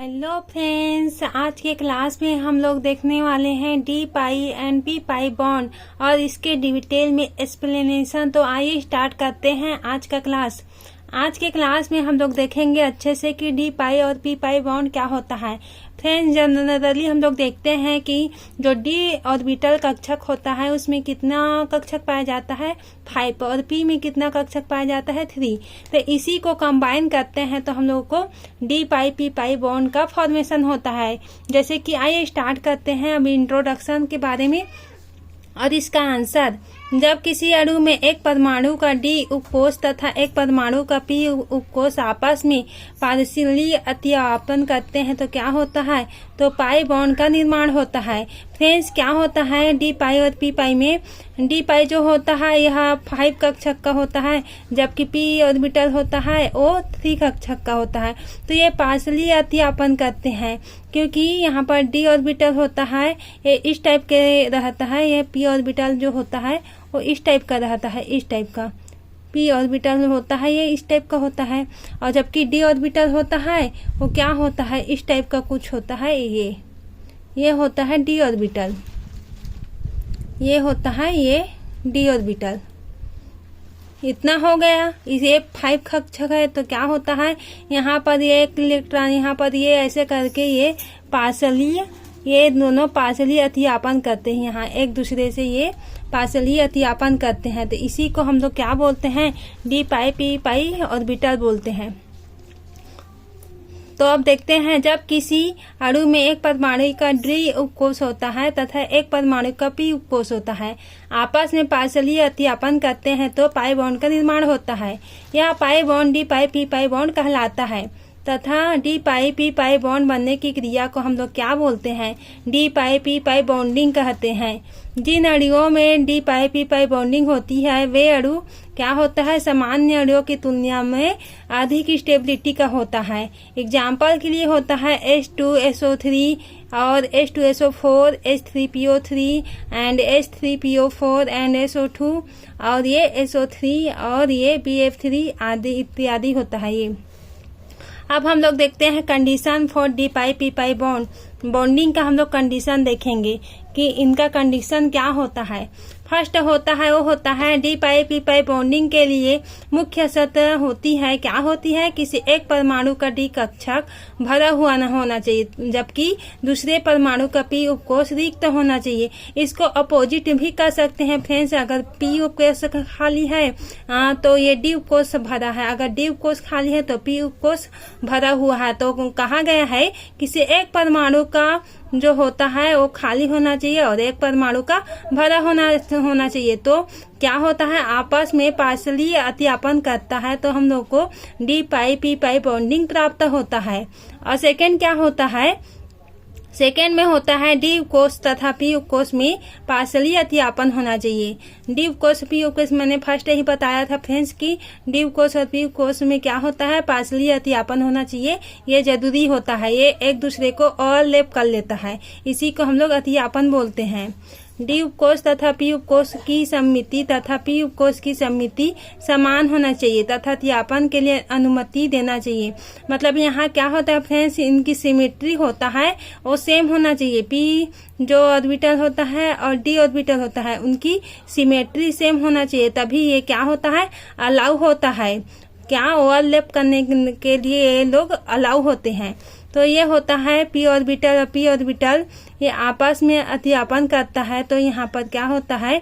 Hello friends, आज के class में हम लोग देखने वाले हैं D pi and P pi bond और इसके डिटेल में एक्सप्लेनेशन। तो आइए स्टार्ट करते हैं आज का क्लास। आज के क्लास में हम लोग देखेंगे अच्छे से कि डी पाई और पी पाई बॉन्ड क्या होता है। फ्रेंड्स, जनरली हम लोग देखते हैं कि जो डी ऑर्बिटल कक्षक होता है उसमें कितना कक्षक पाया जाता है 5 और पी में कितना कक्षक पाया जाता है 3। तो इसी को कंबाइन करते हैं तो हम लोग को डी पाई पी पाई बॉन्ड का फॉर्मेशन होता है। जैसे कि आइए स्टार्ट करते हैं अभी इंट्रोडक्शन के बारे में। और इसका आंसर, जब किसी अणु में एक परमाणु का डी उपकोष तथा एक परमाणु का पी उपकोष आपस में पारस्परिक अतिव्यापन करते हैं तो क्या होता है, तो पाई बॉन्ड का निर्माण होता है। फ्रेंड्स, क्या होता है डी पाई और पी पाई में? डी पाई जो होता है यह 5 कक्षक का होता है, जबकि पी ऑर्बिटल होता है वो 3 कक्षक का होता है। तो ये पार्शियली अतिव्यापन करते हैं क्योंकि यहाँ पर डी ऑर्बिटल होता है ये इस टाइप के रहता है, ये पी ऑर्बिटल जो होता है वो इस टाइप का रहता है, इस टाइप का पी ऑर्बिटल होता है ये इस टाइप का होता है। और जबकि डी ऑर्बिटल होता है वो क्या होता है, इस टाइप का कुछ होता है। ये होता है डी ऑर्बिटल, ये होता है ये डी ऑर्बिटल। इतना हो गया। ये 5 कक्षक है तो क्या होता है, यहाँ पर ये एक इलेक्ट्रॉन, यहाँ पर ये ऐसे करके ये दोनों पार्शियली अतिव्यापन करते हैं, यहाँ एक दूसरे से ये पार्शियली अतिव्यापन करते हैं। तो इसी को हम लोग क्या बोलते हैं, डी पाई पी पाई ऑर्बिटल बोलते हैं। तो अब देखते हैं, जब किसी अणु में एक परमाणु का डी उपकोष होता है तथा एक परमाणु का पी उपकोष होता है, आपस में पार्शियली अतिव्यापन करते हैं तो पाई बॉन्ड का निर्माण होता है। यह पाई बॉन्ड डी पाई पी पाई बॉन्ड कहलाता है तथा डी पाई पी पाई बॉन्ड बनने की क्रिया को हम लोग क्या बोलते हैं, डी पाई पी पाई बॉन्डिंग कहते हैं। जिन अणुओं में डी पाई पी पाई बॉन्डिंग होती है वे अणु क्या होता है, सामान्य अणुओं की तुलना में अधिक स्टेबिलिटी का होता है। एग्जाम्पल के लिए होता है H2SO3 और H2SO4, H3PO3 and H3PO4 and SO2 और ये SO3 और ये BF3 आदि इत्यादि होता है ये। अब हम लोग देखते हैं condition for D pi P pi bonding का हम लोग कंडीशन देखेंगे कि इनका कंडीशन क्या होता है। फर्स्ट होता है वो होता है डी पाई पी पाई बॉन्डिंग के लिए मुख्य शर्त होती है, क्या होती है, किसी एक परमाणु का डी कक्षक भरा हुआ न होना चाहिए, जबकि दूसरे परमाणु का पी उपकोष रिक्त होना चाहिए। इसको अपोजिट भी कर सकते हैं फ्रेंड्स। अगर पी उपकोष खाली है तो ये डी उपकोष भरा है, अगर डी उपकोष खाली है तो पी उपकोष भरा हुआ है। तो कहा गया है किसी एक परमाणु का जो होता है वो खाली होना चाहिए और एक परमाणु का भरा होना चाहिए। तो क्या होता है, आपस में पार्शियली अतिव्यापन करता है तो हम लोग को डी पाई पी पाई बॉन्डिंग प्राप्त होता है। और सेकेंड क्या होता है, सेकेंड में होता है डी उपकोष तथा पी उपकोष में पार्शियली अतिव्यापन होना चाहिए। डी उपकोष पी उपकोष मैंने फर्स्ट ही बताया था फ्रेंड्स कि डी उपकोष और पी उपकोष में क्या होता है, पार्शियली अतिव्यापन होना चाहिए, ये जरूरी होता है, ये एक दूसरे को ओवरलैप कर लेता है, इसी को हम लोग अतिव्यापन बोलते हैं। डी उपकोष तथा पी उपकोष की सममिति तथा पी उपकोष की सममिति समान होना चाहिए तथा अतिव्यापन के लिए अनुमति देना चाहिए। मतलब यहाँ क्या होता है फ्रेंड्स, इनकी सिमेट्री होता है वो सेम होना चाहिए। पी जो ऑर्बिटल होता है और डी ऑर्बिटल होता है उनकी सिमेट्री सेम होना चाहिए, तभी ये क्या होता है, अलाउ होता है, क्या ओवरलैप करने के लिए ये लोग अलाउ होते हैं। तो ये होता है पी ऑर्बिटल और पी ऑर्बिटल ये आपस में अतिव्यापन करता है। तो यहाँ पर क्या होता है,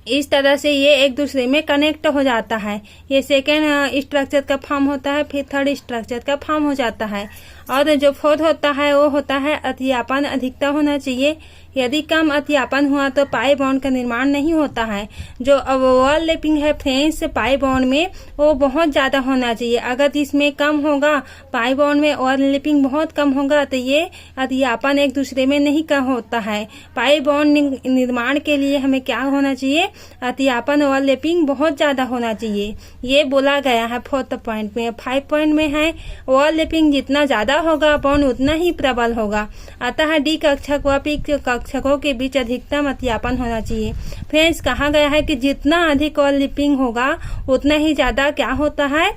इस तरह से ये एक दूसरे में कनेक्ट हो जाता है। ये सेकेंड स्ट्रक्चर का फॉर्म होता है, फिर थर्ड स्ट्रक्चर का फॉर्म हो जाता है। और जो फोर्थ होता है वो होता है अतिव्यापन अधिकता होना चाहिए। यदि कम अतिव्यापन हुआ तो पाई बॉन्ड का निर्माण नहीं होता है। जो ओवरलैपिंग है फ्रेंड्स पाई बॉन्ड में वो बहुत ज्यादा होना चाहिए। अगर इसमें कम होगा, पाई बॉन्ड में ओवरलैपिंग बहुत कम होगा तो ये अतिव्यापन एक दूसरे में नहीं कम होता है। पाई बॉन्ड निर्माण के लिए हमें क्या होना चाहिए, अतिव्यापन ओवरलैपिंग बहुत ज्यादा होना चाहिए। ये बोला गया है 4th पॉइंट में। 5 पॉइंट में है ओवरलैपिंग जितना ज्यादा होगा बॉन्ड उतना ही प्रबल होगा। अतः डी कक्षक व पी कक्षकों के बीच अधिकतम अतिव्यापन होना चाहिए। फ्रेंड्स, कहा गया है कि जितना अधिक ओवरलैपिंग होगा उतना ही ज्यादा क्या होता है,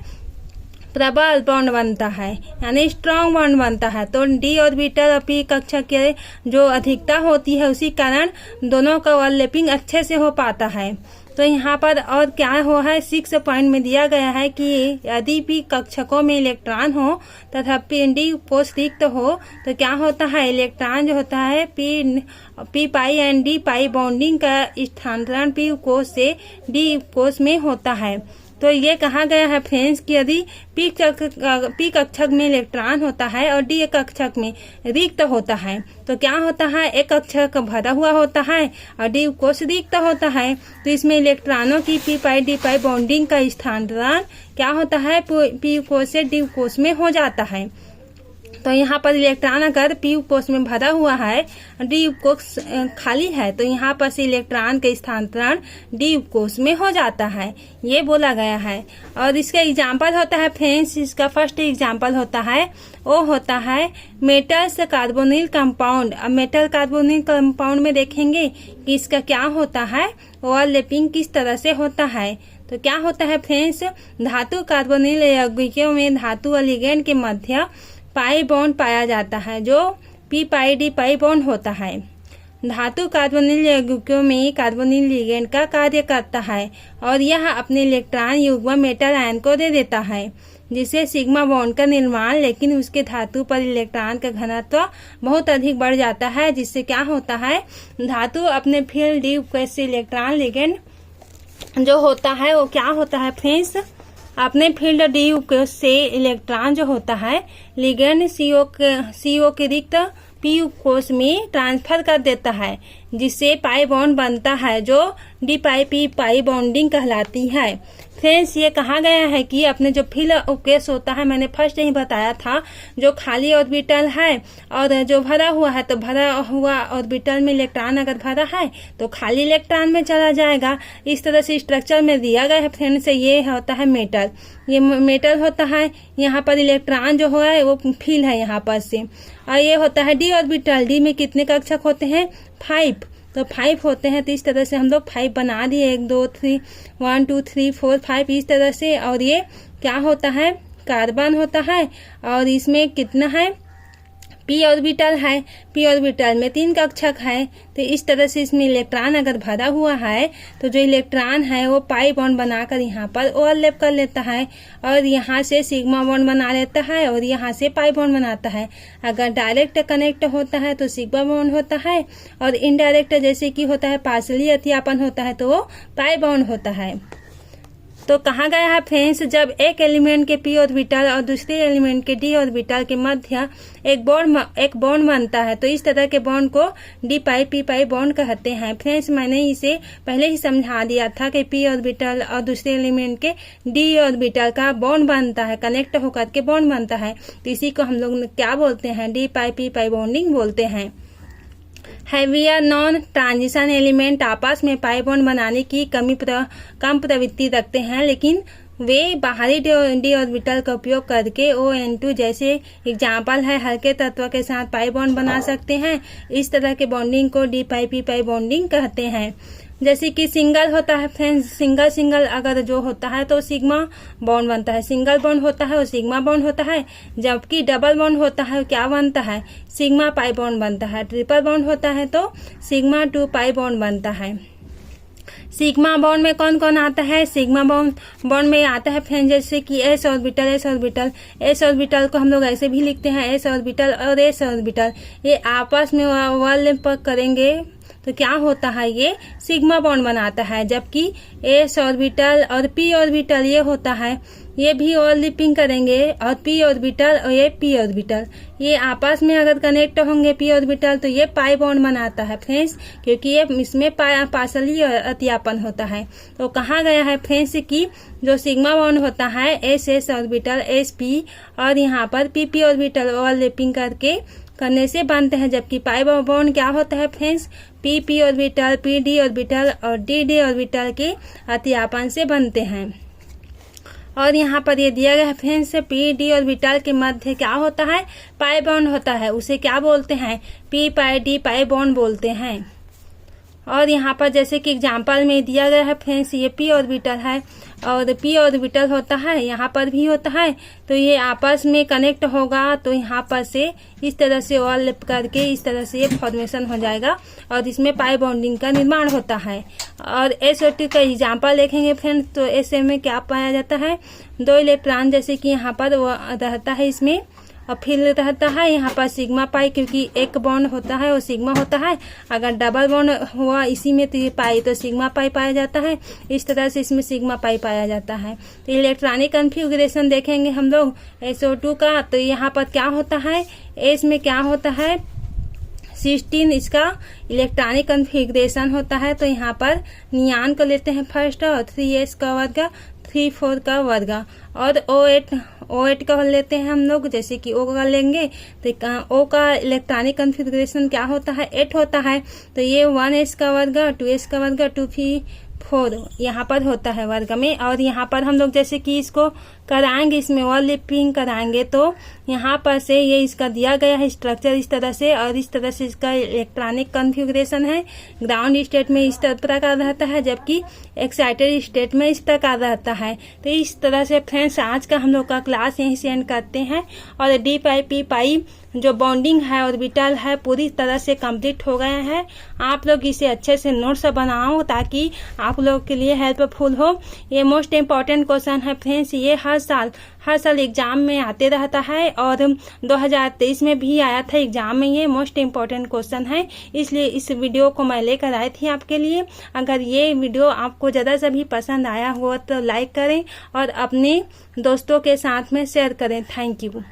प्रबल बॉन्ड बनता है, यानी स्ट्रॉन्ग बॉन्ड बनता है। तो डी ऑर्बिटल और पी कक्षक के जो अधिकता होती है उसी कारण दोनों का ओवरलैपिंग अच्छे से हो पाता है। तो यहाँ पर और क्या हो है 6 पॉइंट में दिया गया है कि यदि पी कक्षकों में इलेक्ट्रॉन हो तथा डी कोष रिक्त हो तो क्या होता है, इलेक्ट्रॉन जो होता है P pi and D pi bonding का स्थानांतरण पी कोष से डी कोष में होता है। तो ये कहा गया है फ्रेंड्स कि यदि पी कक्षक में इलेक्ट्रॉन होता है और डी कक्षक में रिक्त होता है तो क्या होता है, एक कक्षक भरा हुआ होता है और डी कोष रिक्त होता है। तो इसमें इलेक्ट्रॉनों की पी पाई डी पाई बॉन्डिंग का स्थानांतरण क्या होता है, पी कोष से डी कोष में हो जाता है। तो यहाँ पर इलेक्ट्रॉन अगर पी कोष में भरा हुआ है, डी कोष खाली है, तो यहाँ पर से इलेक्ट्रॉन का स्थानांतरण डी कोष में हो जाता है, ये बोला गया है। और इसका एग्जाम्पल होता है फ्रेंड्स, इसका फर्स्ट एग्जाम्पल होता है वो होता है मेटल्स कार्बोनिल कंपाउंड। अब मेटल कार्बोनिल कंपाउंड में देखेंगे कि इसका क्या होता है, ओवरलैपिंग किस तरह से होता है। तो क्या होता है फ्रेंड्स, धातु कार्बोनिल यौगिकों में धातु और लिगेंड के मध्य पाई बॉन्ड पाया जाता है जो पी पाई डी पाई बॉन्ड होता है। धातु कार्बोनिल यौगिकों में कार्बोनिल लिगेंड का कार्य करता है और यह अपने इलेक्ट्रॉन युग्म मेटल आयन को दे देता है जिससे सिग्मा बॉन्ड का निर्माण, लेकिन उसके धातु पर इलेक्ट्रॉन का घनत्व बहुत अधिक बढ़ जाता है, जिससे क्या होता है, धातु अपने फील्ड डी से इलेक्ट्रॉन लिगेंड जो होता है वो क्या होता है फ्रेंड्स, अपने फील्ड डी से इलेक्ट्रॉन जो होता है लिगेंड सीओ के रिक्त पी कोष में ट्रांसफर कर देता है, जिससे पाई बॉन्ड बनता है जो डी पाई पी पाई बॉन्डिंग कहलाती है। फ्रेंड्स ये कहा गया है कि अपने जो फील्ड केस होता है, मैंने फर्स्ट ही बताया था, जो खाली ऑर्बिटल है और जो भरा हुआ है, तो भरा हुआ ऑर्बिटल में इलेक्ट्रॉन अगर भरा है तो खाली इलेक्ट्रॉन में चला जाएगा। इस तरह से स्ट्रक्चर में दिया गया है फ्रेंड्स। ये होता है मेटल, ये मेटल होता है, यहाँ पर इलेक्ट्रॉन जो है वो फील्ड है यहाँ पर से। और ये होता है डी ऑर्बिटल, डी में कितने कक्षक होते हैं, 5, तो 5 होते हैं। तो इस तरह से हम लोग 5 बना दिए, 1 2 3 1 2 3 4 5 इस तरह से। और ये क्या होता है, कार्बन होता है और इसमें कितना है, पी ऑर्बिटल है, पी ऑर्बिटल में 3 कक्षक है। तो इस तरह से इसमें इलेक्ट्रॉन अगर भरा हुआ है तो जो इलेक्ट्रॉन है वो पाई बॉन्ड बनाकर यहाँ पर ओवरलैप कर लेता है और यहाँ से सिग्मा बॉन्ड बना लेता है और यहाँ से पाई बॉन्ड बनाता है। अगर डायरेक्ट कनेक्ट होता है तो सिग्मा बॉन्ड होता है और इनडायरेक्ट जैसे कि होता है पार्शली अतियापन होता है तो वो पाई बॉन्ड होता है। तो कहा गया है फ्रेंड्स, जब एक एलिमेंट के पी ऑर्बिटल और दूसरे एलिमेंट के डी ऑर्बिटल के मध्य एक बॉन्ड बनता है तो इस तरह के बॉन्ड को डी पाई पी पाई बॉन्ड कहते हैं। फ्रेंड्स मैंने इसे पहले ही समझा दिया था कि पी ऑर्बिटल और दूसरे एलिमेंट के डी ऑर्बिटल का बॉन्ड बनता है, कनेक्ट होकर के बॉन्ड बनता है। तो इसी को हम लोग क्या बोलते हैं, डी पाई पी पाई बॉन्डिंग बोलते हैं। हैवियर नॉन ट्रांजिशन एलिमेंट आपस में पाई बॉन्ड बनाने की कम प्रवृत्ति रखते हैं, लेकिन वे बाहरी डी ऑर्बिटल का उपयोग करके ON2 जैसे एग्जाम्पल है हल्के तत्व के साथ पाई बॉन्ड बना सकते हैं। इस तरह के बॉन्डिंग को डी पाई पी पाई बॉन्डिंग कहते हैं। जैसे कि सिंगल होता है फ्रेंड्स, सिंगल अगर जो होता है तो सिग्मा बॉन्ड बनता है, सिंगल बॉन्ड होता है वो सिग्मा बॉन्ड होता है। जबकि डबल बॉन्ड होता है क्या बनता है, सिग्मा पाई बॉन्ड बनता है। ट्रिपल बॉन्ड होता है तो सिग्मा 2 पाई बॉन्ड बनता है। सिग्मा बॉन्ड में कौन कौन आता है, सिग्मा बॉन्ड में आता है फ्रेंड्स जैसे कि एस ऑर्बिटल को हम लोग ऐसे भी लिखते हैं, एस ऑर्बिटल और एस ऑर्बिटल, ये आपस में ओवरलैप करेंगे तो क्या होता है, ये सिग्मा बॉन्ड बनाता है। जबकि एस ऑर्बिटल और पी ऑर्बिटल ये होता है, ये भी ओवरलैपिंग करेंगे और पी ऑर्बिटल और ये पी ऑर्बिटल ये आपस में अगर कनेक्ट होंगे पी ऑर्बिटल तो ये पाई बॉन्ड बनाता है फ्रेंड्स, क्योंकि ये इसमें पार्शली अतियापन होता है। तो कहा गया है फ्रेंड्स कि जो सिग्मा बॉन्ड होता है एस ऑर्बिटल एस पी और यहाँ पर पी पी ऑर्बिटल ओवरलैपिंग करने से बनते हैं। जबकि पाई बॉन्ड क्या होता है friends, P P orbital P D orbital और डी डी ऑर्बिटल के अतियापन से बनते हैं। और यहाँ पर ये दिया गया है फ्रेंड्स, पी डी ऑर्बिटल के मध्य क्या होता है, पाई बॉन्ड होता है, उसे क्या बोलते हैं, पी पाई डी पाई बॉन्ड बोलते हैं। और यहाँ पर जैसे कि एग्जाम्पल में दिया गया है फ्रेंड्स, ये पी ऑर्बिटल है और p ऑर्बिटल होता है, यहाँ पर भी होता है, तो ये आपस में कनेक्ट होगा, तो यहाँ पर से इस तरह से ओवरलैप करके इस तरह से ये फॉर्मेशन हो जाएगा और इसमें पाई बॉन्डिंग का निर्माण होता है। और SO2 का एग्जाम्पल देखेंगे फ्रेंड्स, तो ऐसे में क्या पाया जाता है, 2 इलेक्ट्रॉन जैसे कि यहाँ पर वो रहता है इसमें, और फिर रहता है यहाँ पर सिग्मा पाई, क्योंकि एक बॉन्ड होता है वो सिग्मा होता है, अगर डबल बॉन्ड हुआ इसी में तो ये पाई, तो सिग्मा पाई पाया जाता है। इस तरह से इसमें सिग्मा पाई पाया जाता है। तो इलेक्ट्रॉनिक कन्फिगरेशन देखेंगे हम लोग SO2 का, तो यहाँ पर क्या होता है, S में क्या होता है 16 इसका इलेक्ट्रॉनिक कन्फिगरेशन होता है। तो यहाँ पर नियान को लेते हैं फर्स्ट, और 3s का वर्ग, 3 4 का वर्ग, और O8 का लेते हैं हम लोग, जैसे कि O का लेंगे तो O का इलेक्ट्रॉनिक कन्फिगरेशन क्या होता है 8 होता है। तो ये 1s का वर्ग, 2s का वर्ग, 2 3 4 यहाँ पर होता है वर्ग में। और यहाँ पर हम लोग जैसे कि इसको कराएंगे, इसमें ओवरलैपिंग कराएंगे, तो यहाँ पर से ये इसका दिया गया है स्ट्रक्चर इस तरह से, और इस तरह से इसका इलेक्ट्रॉनिक कन्फिगरेशन है। ग्राउंड स्टेट में इस प्रकार रहता है, जबकि एक्साइटेड स्टेट में इस प्रकार रहता है। तो इस तरह से फ्रेंड्स आज का हम लोग का क्लास यहीं से एंड करते हैं। और डी पाई पी पाई जो बॉन्डिंग है ऑर्बिटल है पूरी तरह से कंप्लीट हो गया है। आप लोग इसे अच्छे से नोट्स बनाओ ताकि आप लोग के लिए हेल्पफुल हो। ये मोस्ट इम्पॉर्टेंट क्वेश्चन है फ्रेंड्स, ये हर साल एग्जाम में आते रहता है, और 2023 में भी आया था एग्जाम में। ये मोस्ट इम्पॉर्टेंट क्वेश्चन है, इसलिए इस वीडियो को मैं लेकर आई थी आपके लिए। अगर ये वीडियो आपको ज़्यादा से भी पसंद आया हो तो लाइक करें और अपने दोस्तों के साथ में शेयर करें। Thank you.